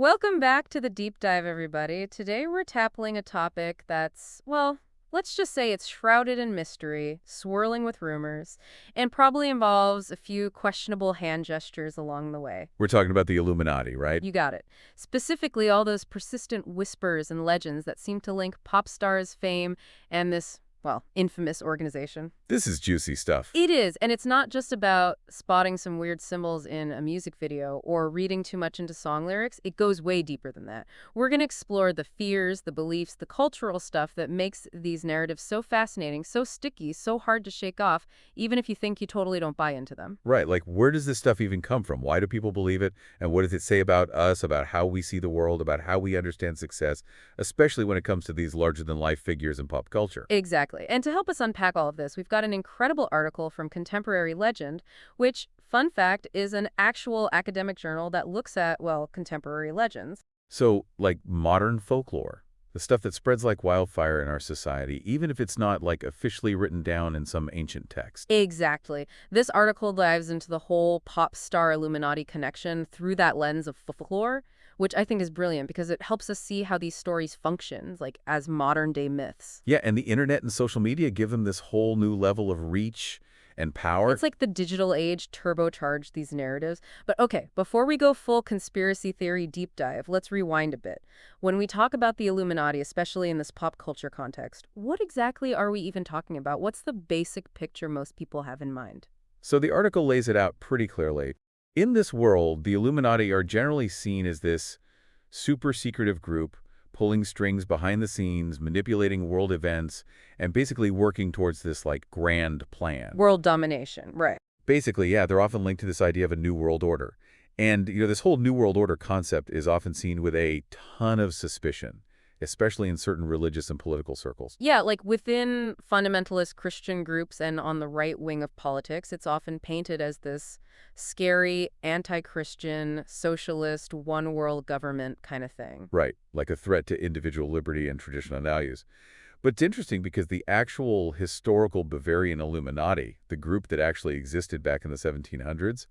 Welcome back to the deep dive, everybody. Today we're tackling a topic that's, well, let's just say it's shrouded in mystery, swirling with rumors, and probably involves a few questionable hand gestures along the way. We're talking about the Illuminati, right? You got it. Specifically, all those persistent whispers and legends that seem to link pop stars' fame and this, well, infamous organization. This is juicy stuff. It is, and it's not just about spotting some weird symbols in a music video or reading too much into song lyrics. It goes way deeper than that. We're going to explore the fears, the beliefs, the cultural stuff that makes these narratives so fascinating, so sticky, so hard to shake off, even if you think you totally don't buy into them. Right, like where does this stuff even come from? Why do people believe it? And what does it say about us, about how we see the world, about how we understand success, especially when it comes to these larger-than-life figures in pop culture? Exactly. And to help us unpack all of this, we've got an incredible article from Contemporary Legend, which, fun fact, is an actual academic journal that looks at, well, contemporary legends. So, like modern folklore, the stuff that spreads like wildfire in our society, even if it's not like officially written down in some ancient text. Exactly. This article dives into the whole pop star Illuminati connection through that lens of folklore, which I think is brilliant because it helps us see how these stories function, like as modern-day myths. Yeah, and the internet and social media give them this whole new level of reach and power. It's like the digital age turbocharged these narratives. But okay, before we go full conspiracy theory deep dive, let's rewind a bit. When we talk about the Illuminati, especially in this pop culture context, what exactly are we even talking about? What's the basic picture most people have in mind? So the article lays it out pretty clearly. In this world, the Illuminati are generally seen as this super secretive group pulling strings behind the scenes, manipulating world events, and basically working towards this like grand plan. World domination, right. Basically, yeah, they're often linked to this idea of a new world order. And, this whole new world order concept is often seen with a ton of suspicion, especially in certain religious and political circles. Yeah, like within fundamentalist Christian groups and on the right wing of politics, it's often painted as this scary, anti-Christian, socialist, one-world government kind of thing. Right, like a threat to individual liberty and traditional values. But it's interesting because the actual historical Bavarian Illuminati, the group that actually existed back in the 1700s,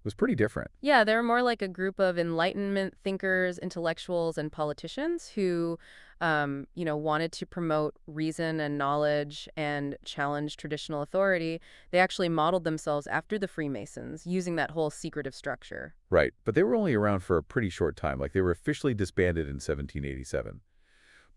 was pretty different. Yeah, they're more like a group of Enlightenment thinkers, intellectuals, and politicians who, wanted to promote reason and knowledge and challenge traditional authority. They actually modeled themselves after the Freemasons, using that whole secretive structure. Right, but they were only around for a pretty short time, like they were officially disbanded in 1787.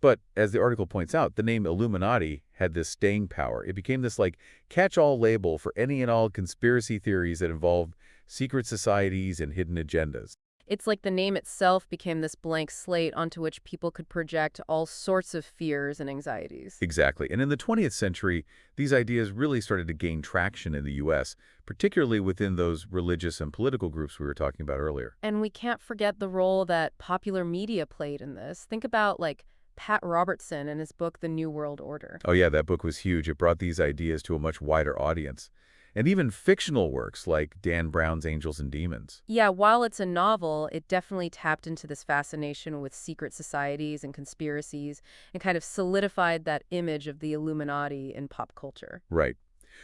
But, as the article points out, the name Illuminati had this staying power. It became this, like, catch-all label for any and all conspiracy theories that involved secret societies and hidden agendas. It's like the name itself became this blank slate onto which people could project all sorts of fears and anxieties. Exactly. And in the 20th century, these ideas really started to gain traction in the U.S., particularly within those religious and political groups we were talking about earlier. And we can't forget the role that popular media played in this. Think about, like, Pat Robertson and his book, The New World Order. Oh yeah, that book was huge. It brought these ideas to a much wider audience. And even fictional works like Dan Brown's Angels and Demons. Yeah, while it's a novel, it definitely tapped into this fascination with secret societies and conspiracies and kind of solidified that image of the Illuminati in pop culture. Right.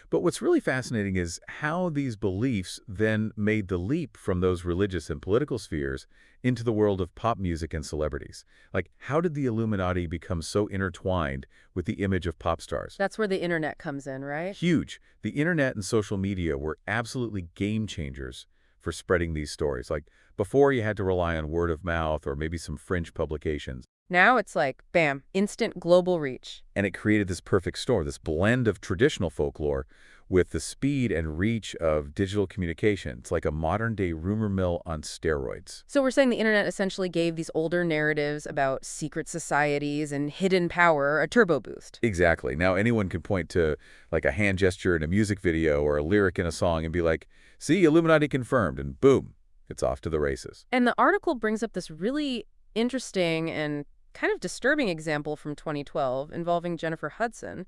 But what's really fascinating is how these beliefs then made the leap from those religious and political spheres into the world of pop music and celebrities. Like, how did the Illuminati become so intertwined with the image of pop stars? That's where the internet comes in, right? Huge. The internet and social media were absolutely game changers for spreading these stories. Like, before you had to rely on word of mouth or maybe some fringe publications. Now it's like, bam, instant global reach. And it created this perfect storm, this blend of traditional folklore with the speed and reach of digital communication. It's like a modern-day rumor mill on steroids. So we're saying the internet essentially gave these older narratives about secret societies and hidden power a turbo boost. Exactly. Now anyone can point to like a hand gesture in a music video or a lyric in a song and be like, see, Illuminati confirmed, and boom, it's off to the races. And the article brings up this really interesting and kind of disturbing example from 2012 involving Jennifer Hudson.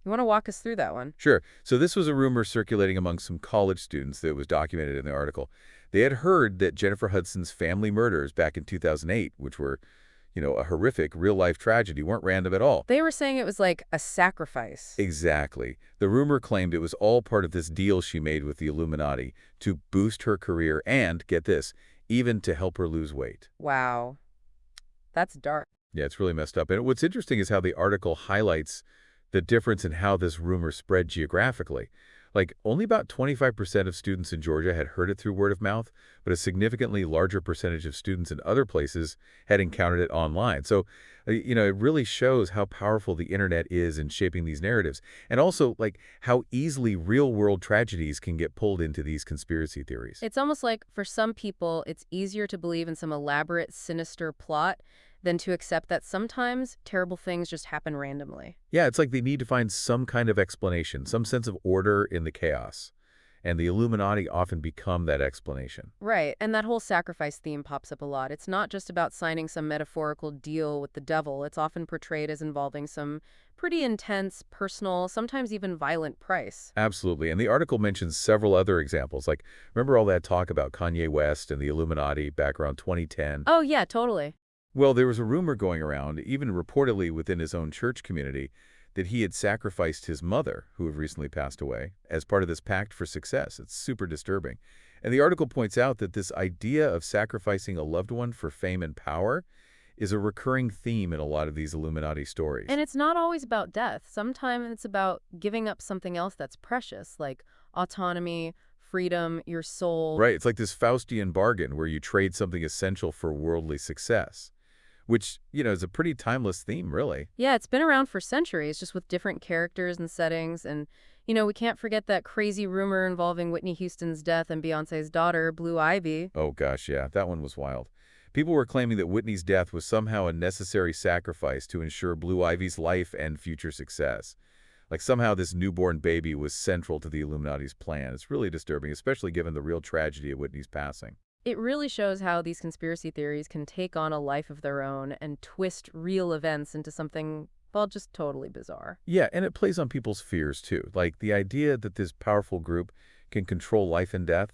You want to walk us through that one? Sure. So this was a rumor circulating among some college students that was documented in the article. They had heard that Jennifer Hudson's family murders back in 2008, which were, a horrific real-life tragedy, weren't random at all. They were saying it was like a sacrifice. Exactly. The rumor claimed it was all part of this deal she made with the Illuminati to boost her career and, get this, even to help her lose weight. Wow, that's dark. Yeah, it's really messed up. And what's interesting is how the article highlights the difference in how this rumor spread geographically. Like, only about 25% of students in Georgia had heard it through word of mouth, but a significantly larger percentage of students in other places had encountered it online. So, it really shows how powerful the internet is in shaping these narratives. And also, like, how easily real-world tragedies can get pulled into these conspiracy theories. It's almost like for some people, it's easier to believe in some elaborate, sinister plot than to accept that sometimes terrible things just happen randomly. Yeah, it's like they need to find some kind of explanation, some sense of order in the chaos. And the Illuminati often become that explanation. Right, and that whole sacrifice theme pops up a lot. It's not just about signing some metaphorical deal with the devil. It's often portrayed as involving some pretty intense, personal, sometimes even violent price. Absolutely. And the article mentions several other examples. Like, remember all that talk about Kanye West and the Illuminati back around 2010? Oh, yeah, totally. Well, there was a rumor going around, even reportedly within his own church community, that he had sacrificed his mother, who had recently passed away, as part of this pact for success. It's super disturbing. And the article points out that this idea of sacrificing a loved one for fame and power is a recurring theme in a lot of these Illuminati stories. And it's not always about death. Sometimes it's about giving up something else that's precious, like autonomy, freedom, your soul. Right, it's like this Faustian bargain where you trade something essential for worldly success, which, is a pretty timeless theme, really. Yeah, it's been around for centuries, just with different characters and settings. And, we can't forget that crazy rumor involving Whitney Houston's death and Beyoncé's daughter, Blue Ivy. Oh gosh, yeah, that one was wild. People were claiming that Whitney's death was somehow a necessary sacrifice to ensure Blue Ivy's life and future success. Like somehow this newborn baby was central to the Illuminati's plan. It's really disturbing, especially given the real tragedy of Whitney's passing. It really shows how these conspiracy theories can take on a life of their own and twist real events into something, well, just totally bizarre. Yeah, and it plays on people's fears, too. Like the idea that this powerful group can control life and death,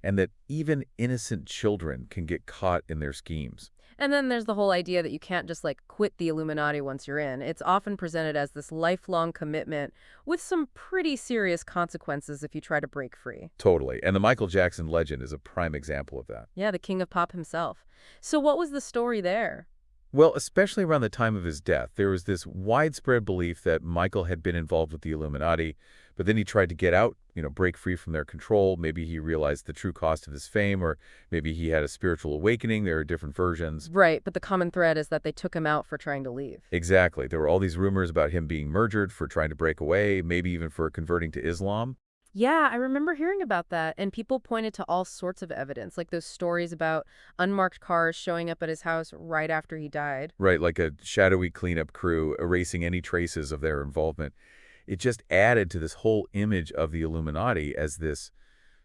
and that even innocent children can get caught in their schemes. And then there's the whole idea that you can't just quit the Illuminati once you're in. It's often presented as this lifelong commitment with some pretty serious consequences if you try to break free. Totally. And the Michael Jackson legend is a prime example of that. Yeah, the king of pop himself. So what was the story there? Well, especially around the time of his death, there was this widespread belief that Michael had been involved with the Illuminati, but then he tried to get out, break free from their control. Maybe he realized the true cost of his fame, or maybe he had a spiritual awakening. There are different versions. Right, but the common thread is that they took him out for trying to leave. Exactly. There were all these rumors about him being murdered for trying to break away, maybe even for converting to Islam. Yeah, I remember hearing about that, and people pointed to all sorts of evidence, like those stories about unmarked cars showing up at his house right after he died. Right, like a shadowy cleanup crew erasing any traces of their involvement. It just added to this whole image of the Illuminati as this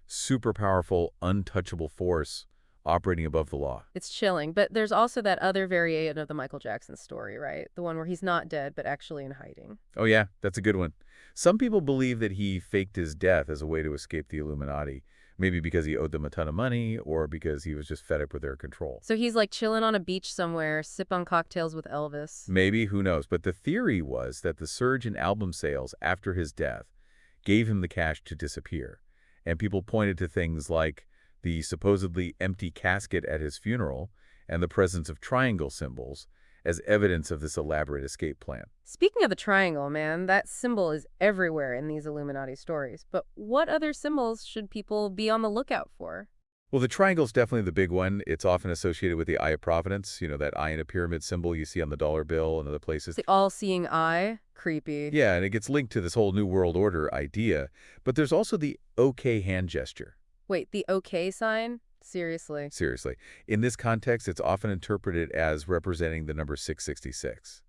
super powerful, untouchable force operating above the law. It's chilling, but there's also that other variation of the Michael Jackson story, right? The one where he's not dead, but actually in hiding. Oh yeah, that's a good one. Some people believe that he faked his death as a way to escape the Illuminati, maybe because he owed them a ton of money or because he was just fed up with their control. So he's chilling on a beach somewhere, sip on cocktails with Elvis. Maybe, who knows? But the theory was that the surge in album sales after his death gave him the cash to disappear. And people pointed to things like the supposedly empty casket at his funeral and the presence of triangle symbols as evidence of this elaborate escape plan. Speaking of the triangle, man, that symbol is everywhere in these Illuminati stories. But what other symbols should people be on the lookout for? Well, the triangle's definitely the big one. It's often associated with the Eye of Providence, that eye in a pyramid symbol you see on the dollar bill and other places. The all-seeing eye? Creepy. Yeah, and it gets linked to this whole New World Order idea. But there's also the OK hand gesture. Wait, the OK sign? Seriously. Seriously. In this context, it's often interpreted as representing the number 666.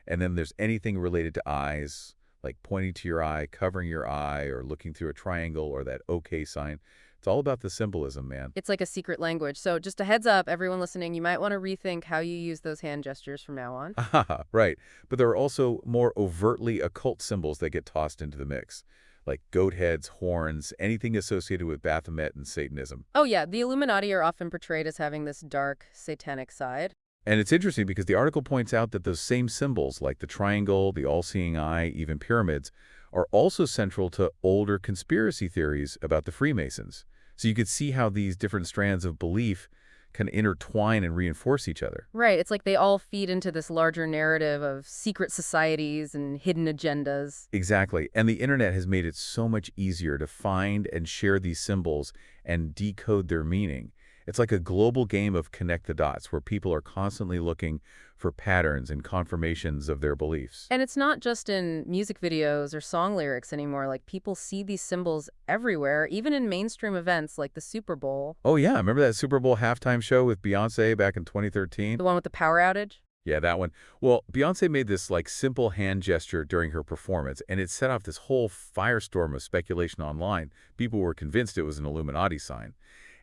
And then there's anything related to eyes, like pointing to your eye, covering your eye, or looking through a triangle, or that OK sign. It's all about the symbolism, man. It's like a secret language. So just a heads up, everyone listening, you might want to rethink how you use those hand gestures from now on. Right. But there are also more overtly occult symbols that get tossed into the mix, like goat heads, horns, anything associated with Baphomet and Satanism. Oh yeah, the Illuminati are often portrayed as having this dark, satanic side. And it's interesting because the article points out that those same symbols, like the triangle, the all-seeing eye, even pyramids, are also central to older conspiracy theories about the Freemasons. So you could see how these different strands of belief kind of intertwine and reinforce each other. Right, it's like they all feed into this larger narrative of secret societies and hidden agendas. Exactly. And the internet has made it so much easier to find and share these symbols and decode their meaning. It's like a global game of connect the dots where people are constantly looking for patterns and confirmations of their beliefs. And it's not just in music videos or song lyrics anymore. Like, people see these symbols everywhere, even in mainstream events like the Super Bowl. Oh yeah, remember that Super Bowl halftime show with Beyoncé back in 2013? The one with the power outage? Yeah, that one. Well, Beyoncé made this like simple hand gesture during her performance, and it set off this whole firestorm of speculation online. People were convinced it was an Illuminati sign.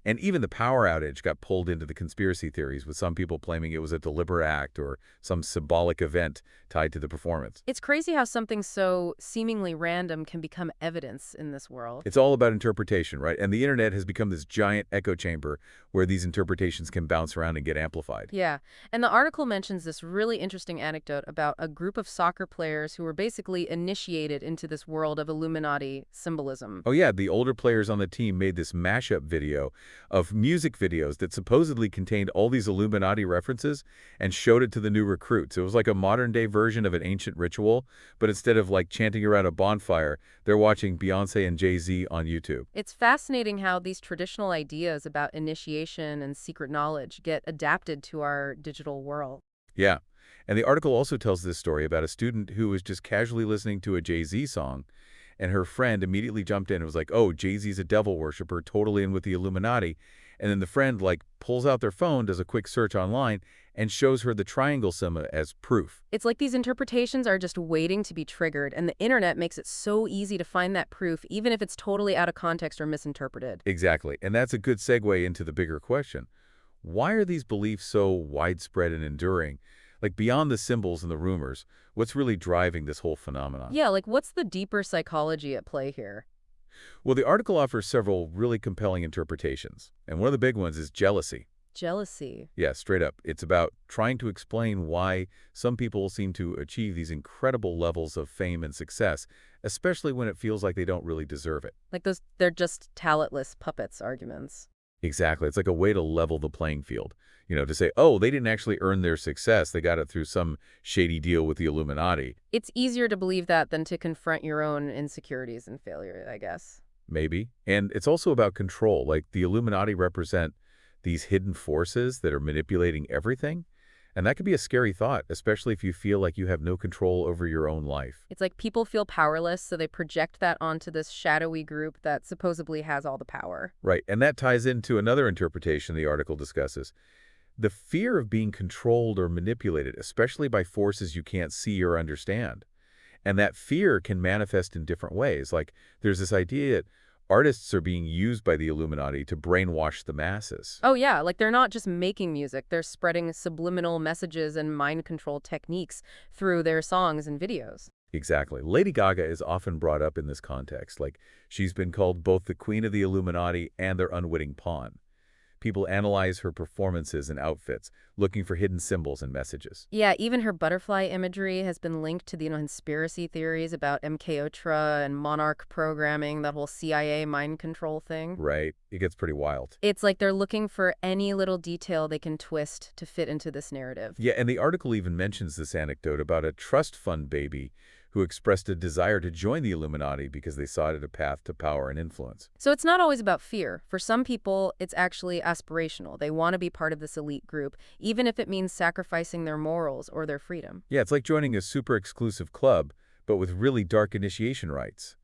And even the power outage got pulled into the conspiracy theories, with some people claiming it was a deliberate act or some symbolic event tied to the performance. It's crazy how something so seemingly random can become evidence in this world. It's all about interpretation, right? And the internet has become this giant echo chamber where these interpretations can bounce around and get amplified. Yeah, and the article mentions this really interesting anecdote about a group of soccer players who were basically initiated into this world of Illuminati symbolism. Oh yeah, the older players on the team made this mashup video of music videos that supposedly contained all these Illuminati references and showed it to the new recruits. It was like a modern-day version of an ancient ritual, but instead of like chanting around a bonfire, they're watching Beyoncé and Jay-Z on YouTube. It's fascinating how these traditional ideas about initiation and secret knowledge get adapted to our digital world. Yeah, and the article also tells this story about a student who was just casually listening to a Jay-Z song, and her friend immediately jumped in and was like, oh, Jay-Z's a devil worshiper, totally in with the Illuminati. And then the friend, like, pulls out their phone, does a quick search online, and shows her the triangle symbol as proof. It's like these interpretations are just waiting to be triggered, and the internet makes it so easy to find that proof, even if it's totally out of context or misinterpreted. Exactly. And that's a good segue into the bigger question. Why are these beliefs so widespread and enduring? Like, beyond the symbols and the rumors, what's really driving this whole phenomenon? Yeah, like, what's the deeper psychology at play here? Well, the article offers several really compelling interpretations, and one of the big ones is jealousy. Jealousy. Yeah, straight up. It's about trying to explain why some people seem to achieve these incredible levels of fame and success, especially when it feels like they don't really deserve it. Like those, they're just talentless puppets arguments. Exactly. It's like a way to level the playing field. You know, to say, oh, they didn't actually earn their success. They got it through some shady deal with the Illuminati. It's easier to believe that than to confront your own insecurities and failure, I guess. Maybe. And it's also about control. Like, the Illuminati represent these hidden forces that are manipulating everything. And that could be a scary thought, especially if you feel like you have no control over your own life. It's like people feel powerless, so they project that onto this shadowy group that supposedly has all the power. Right. And that ties into another interpretation the article discusses. The fear of being controlled or manipulated, especially by forces you can't see or understand. And that fear can manifest in different ways. Like, there's this idea that artists are being used by the Illuminati to brainwash the masses. Oh yeah, like they're not just making music, they're spreading subliminal messages and mind control techniques through their songs and videos. Exactly. Lady Gaga is often brought up in this context. Like, she's been called both the queen of the Illuminati and their unwitting pawn. People analyze her performances and outfits, looking for hidden symbols and messages. Yeah, even her butterfly imagery has been linked to the conspiracy theories about MKUltra and monarch programming, that whole CIA mind control thing. Right. It gets pretty wild. It's like they're looking for any little detail they can twist to fit into this narrative. Yeah, and the article even mentions this anecdote about a trust fund baby who expressed a desire to join the Illuminati because they saw it as a path to power and influence. So it's not always about fear. For some people, it's actually aspirational. They want to be part of this elite group, even if it means sacrificing their morals or their freedom. Yeah, it's like joining a super exclusive club, but with really dark initiation rites.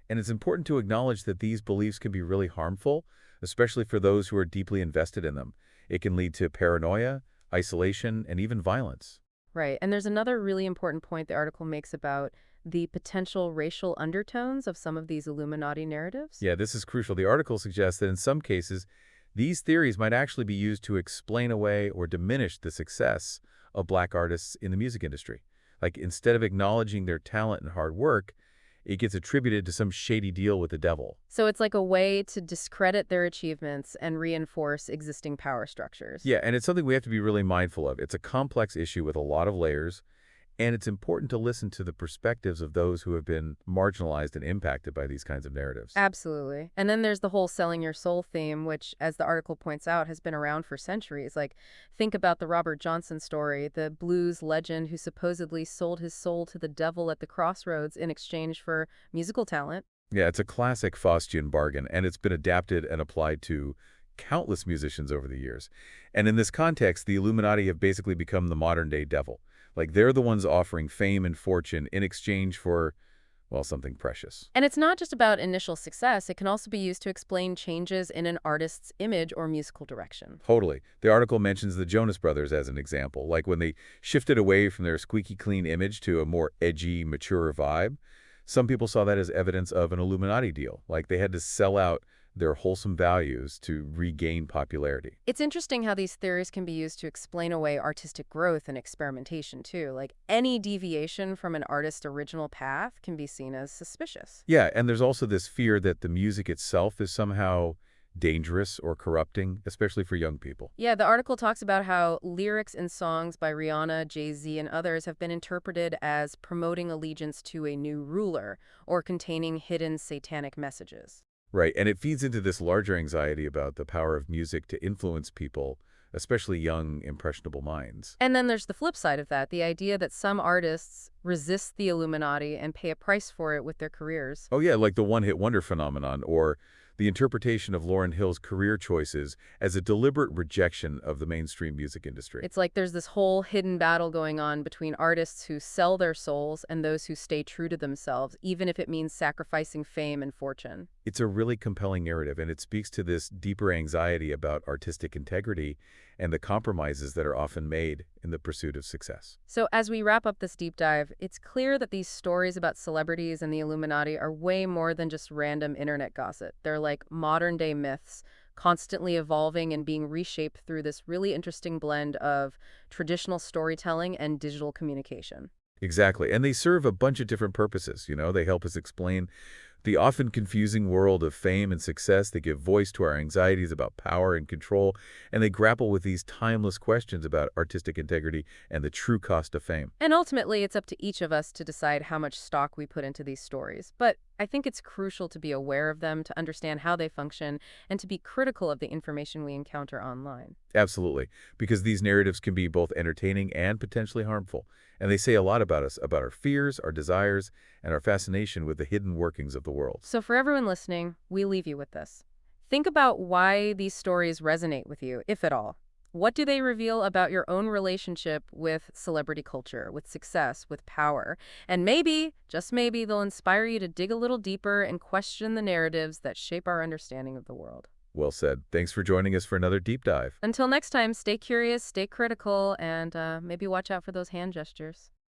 And it's important to acknowledge that these beliefs can be really harmful, especially for those who are deeply invested in them. It can lead to paranoia, isolation, and even violence. Right. And there's another really important point the article makes about the potential racial undertones of some of these Illuminati narratives. Yeah, this is crucial. The article suggests that in some cases, these theories might actually be used to explain away or diminish the success of Black artists in the music industry. Like, instead of acknowledging their talent and hard work, it gets attributed to some shady deal with the devil. So it's like a way to discredit their achievements and reinforce existing power structures. Yeah, and it's something we have to be really mindful of. It's a complex issue with a lot of layers, And it's important to listen to the perspectives of those who have been marginalized and impacted by these kinds of narratives. Absolutely. And then there's the whole selling your soul theme, which, as the article points out, has been around for centuries. Like, think about the Robert Johnson story, the blues legend who supposedly sold his soul to the devil at the crossroads in exchange for musical talent. Yeah, it's a classic Faustian bargain, and it's been adapted and applied to countless musicians over the years. And in this context, the Illuminati have basically become the modern-day devil. Like, they're the ones offering fame and fortune in exchange for, well, something precious. And it's not just about initial success, it can also be used to explain changes in an artist's image or musical direction. Totally. The article mentions the Jonas Brothers as an example, like when they shifted away from their squeaky clean image to a more edgy, mature vibe. Some people saw that as evidence of an Illuminati deal, like they had to sell out their wholesome values to regain popularity. It's interesting how these theories can be used to explain away artistic growth and experimentation, too. Like, any deviation from an artist's original path can be seen as suspicious. Yeah, and there's also this fear that the music itself is somehow dangerous or corrupting, especially for young people. Yeah, the article talks about how lyrics in songs by Rihanna, Jay-Z, and others have been interpreted as promoting allegiance to a new ruler or containing hidden satanic messages. Right, and it feeds into this larger anxiety about the power of music to influence people, especially young, impressionable minds. And then there's the flip side of that, the idea that some artists resist the Illuminati and pay a price for it with their careers. Oh yeah, like the one-hit wonder phenomenon, or the interpretation of Lauryn Hill's career choices as a deliberate rejection of the mainstream music industry. It's like there's this whole hidden battle going on between artists who sell their souls and those who stay true to themselves, even if it means sacrificing fame and fortune. It's a really compelling narrative, and it speaks to this deeper anxiety about artistic integrity and the compromises that are often made in the pursuit of success. So as we wrap up this deep dive, it's clear that these stories about celebrities and the Illuminati are way more than just random internet gossip. They're like modern-day myths, constantly evolving and being reshaped through this really interesting blend of traditional storytelling and digital communication. Exactly, and they serve a bunch of different purposes. They help us explain the often confusing world of fame and success. They give voice to our anxieties about power and control, and they grapple with these timeless questions about artistic integrity and the true cost of fame. And ultimately, it's up to each of us to decide how much stock we put into these stories. But I think it's crucial to be aware of them, to understand how they function, and to be critical of the information we encounter online. Absolutely, because these narratives can be both entertaining and potentially harmful, and they say a lot about us, about our fears, our desires, and our fascination with the hidden workings of the world. So for everyone listening, we leave you with this. Think about why these stories resonate with you, if at all. What do they reveal about your own relationship with celebrity culture, with success, with power? And maybe, just maybe, they'll inspire you to dig a little deeper and question the narratives that shape our understanding of the world. Well said. Thanks for joining us for another deep dive. Until next time, stay curious, stay critical, and maybe watch out for those hand gestures.